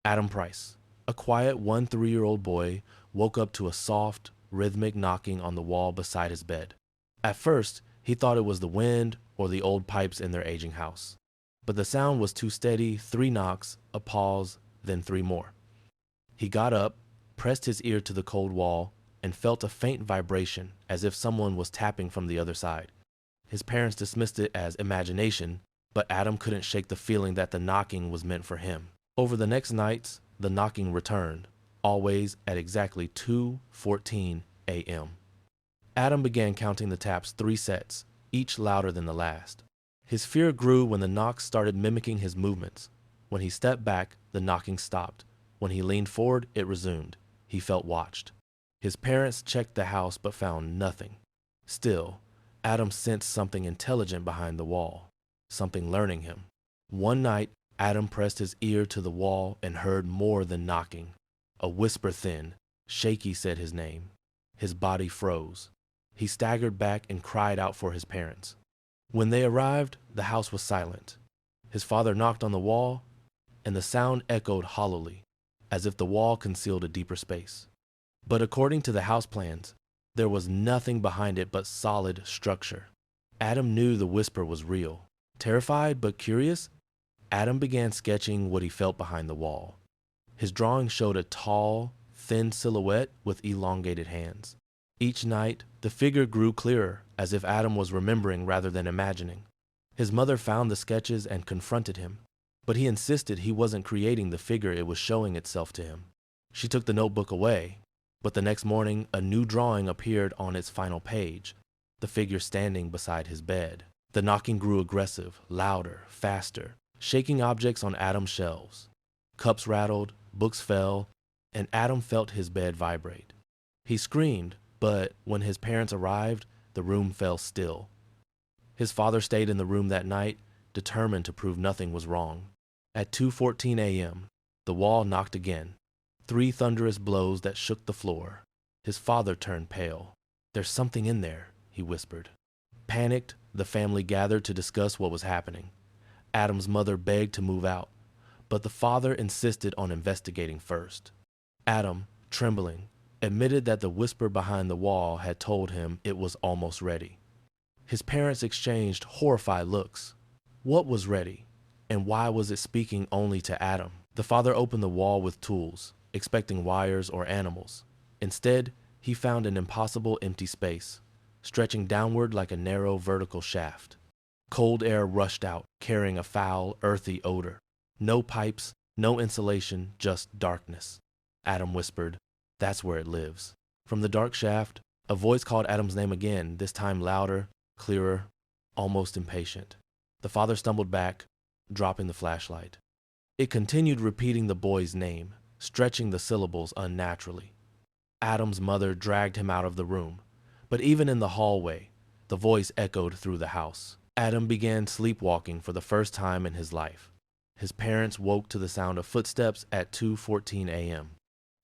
Adam Price, a quiet 1-3-year-old boy, woke up to a soft, rhythmic knocking on the wall beside his bed. At first, he thought it was the wind or the old pipes in their aging house. But the sound was too steady: 3 knocks, a pause, then 3 more. He got up, pressed his ear to the cold wall, and felt a faint vibration as if someone was tapping from the other side. His parents dismissed it as imagination, but Adam couldn't shake the feeling that the knocking was meant for him. Over the next nights, the knocking returned, always at exactly 2:14 a.m. Adam began counting the taps 3 sets, each louder than the last. His fear grew when the knocks started mimicking his movements. When he stepped back, the knocking stopped. When he leaned forward, it resumed. He felt watched. His parents checked the house but found nothing. Still, Adam sensed something intelligent behind the wall, something learning him. One night, Adam pressed his ear to the wall and heard more than knocking. A whisper, thin, shaky, said his name. His body froze. He staggered back and cried out for his parents. When they arrived, the house was silent. His father knocked on the wall, and the sound echoed hollowly, as if the wall concealed a deeper space. But according to the house plans, there was nothing behind it but solid structure. Adam knew the whisper was real. Terrified but curious, Adam began sketching what he felt behind the wall. His drawing showed a tall, thin silhouette with elongated hands. Each night, the figure grew clearer, as if Adam was remembering rather than imagining. His mother found the sketches and confronted him, but he insisted he wasn't creating the figure, it was showing itself to him. She took the notebook away, but the next morning a new drawing appeared on its final page, the figure standing beside his bed. The knocking grew aggressive, louder, faster, shaking objects on Adam's shelves. Cups rattled, books fell, and Adam felt his bed vibrate. He screamed, but when his parents arrived, the room fell still. His father stayed in the room that night, determined to prove nothing was wrong. At 2:14 a.m., the wall knocked again, 3 thunderous blows that shook the floor. His father turned pale. "There's something in there," he whispered. Panicked, the family gathered to discuss what was happening. Adam's mother begged to move out, but the father insisted on investigating first. Adam, trembling, admitted that the whisper behind the wall had told him it was almost ready. His parents exchanged horrified looks. What was ready, and why was it speaking only to Adam? The father opened the wall with tools, expecting wires or animals. Instead, he found an impossible empty space, stretching downward like a narrow vertical shaft. Cold air rushed out, carrying a foul, earthy odor. No pipes, no insulation, just darkness. Adam whispered, "That's where it lives." From the dark shaft, a voice called Adam's name again, this time louder, clearer, almost impatient. The father stumbled back, dropping the flashlight. It continued repeating the boy's name, stretching the syllables unnaturally. Adam's mother dragged him out of the room, but even in the hallway, the voice echoed through the house. Adam began sleepwalking for the first time in his life. His parents woke to the sound of footsteps at 2:14 a.m.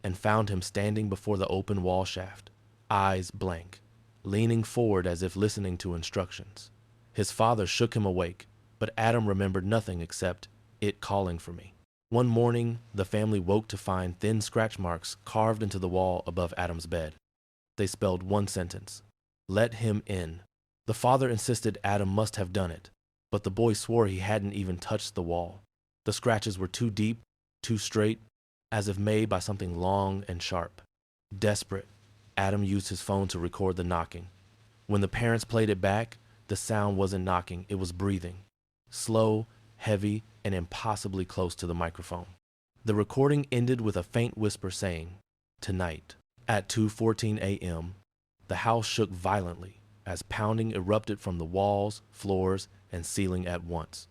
and found him standing before the open wall shaft, eyes blank, leaning forward as if listening to instructions. His father shook him awake, but Adam remembered nothing except it calling for me. One morning, the family woke to find thin scratch marks carved into the wall above Adam's bed. They spelled one sentence: "Let him in." The father insisted Adam must have done it, but the boy swore he hadn't even touched the wall. The scratches were too deep, too straight, as if made by something long and sharp. Desperate, Adam used his phone to record the knocking. When the parents played it back, the sound wasn't knocking, it was breathing. Slow, heavy, and impossibly close to the microphone. The recording ended with a faint whisper saying, "Tonight." At 2:14 a.m., the house shook violently as pounding erupted from the walls, floors, and ceiling at once.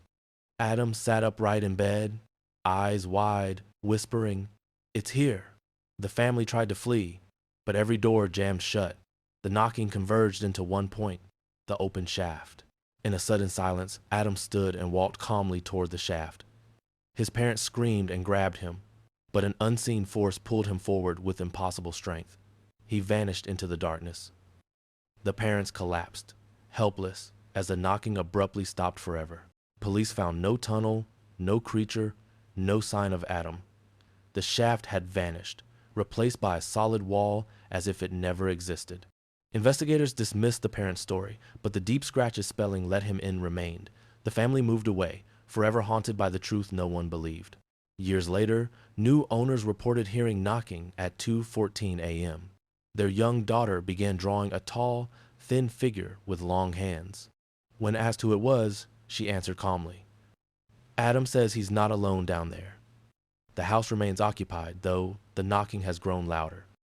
Adam sat upright in bed, eyes wide, whispering, "It's here." The family tried to flee, but every door jammed shut. The knocking converged into one point, the open shaft. In a sudden silence, Adam stood and walked calmly toward the shaft. His parents screamed and grabbed him, but an unseen force pulled him forward with impossible strength. He vanished into the darkness. The parents collapsed, helpless, as the knocking abruptly stopped forever. Police found no tunnel, no creature, no sign of Adam. The shaft had vanished, replaced by a solid wall as if it never existed. Investigators dismissed the parent's story, but the deep scratches spelling let him in remained. The family moved away, forever haunted by the truth no one believed. Years later, new owners reported hearing knocking at 2:14 a.m. Their young daughter began drawing a tall, thin figure with long hands. When asked who it was, she answered calmly, "Adam says he's not alone down there." The house remains occupied, though the knocking has grown louder.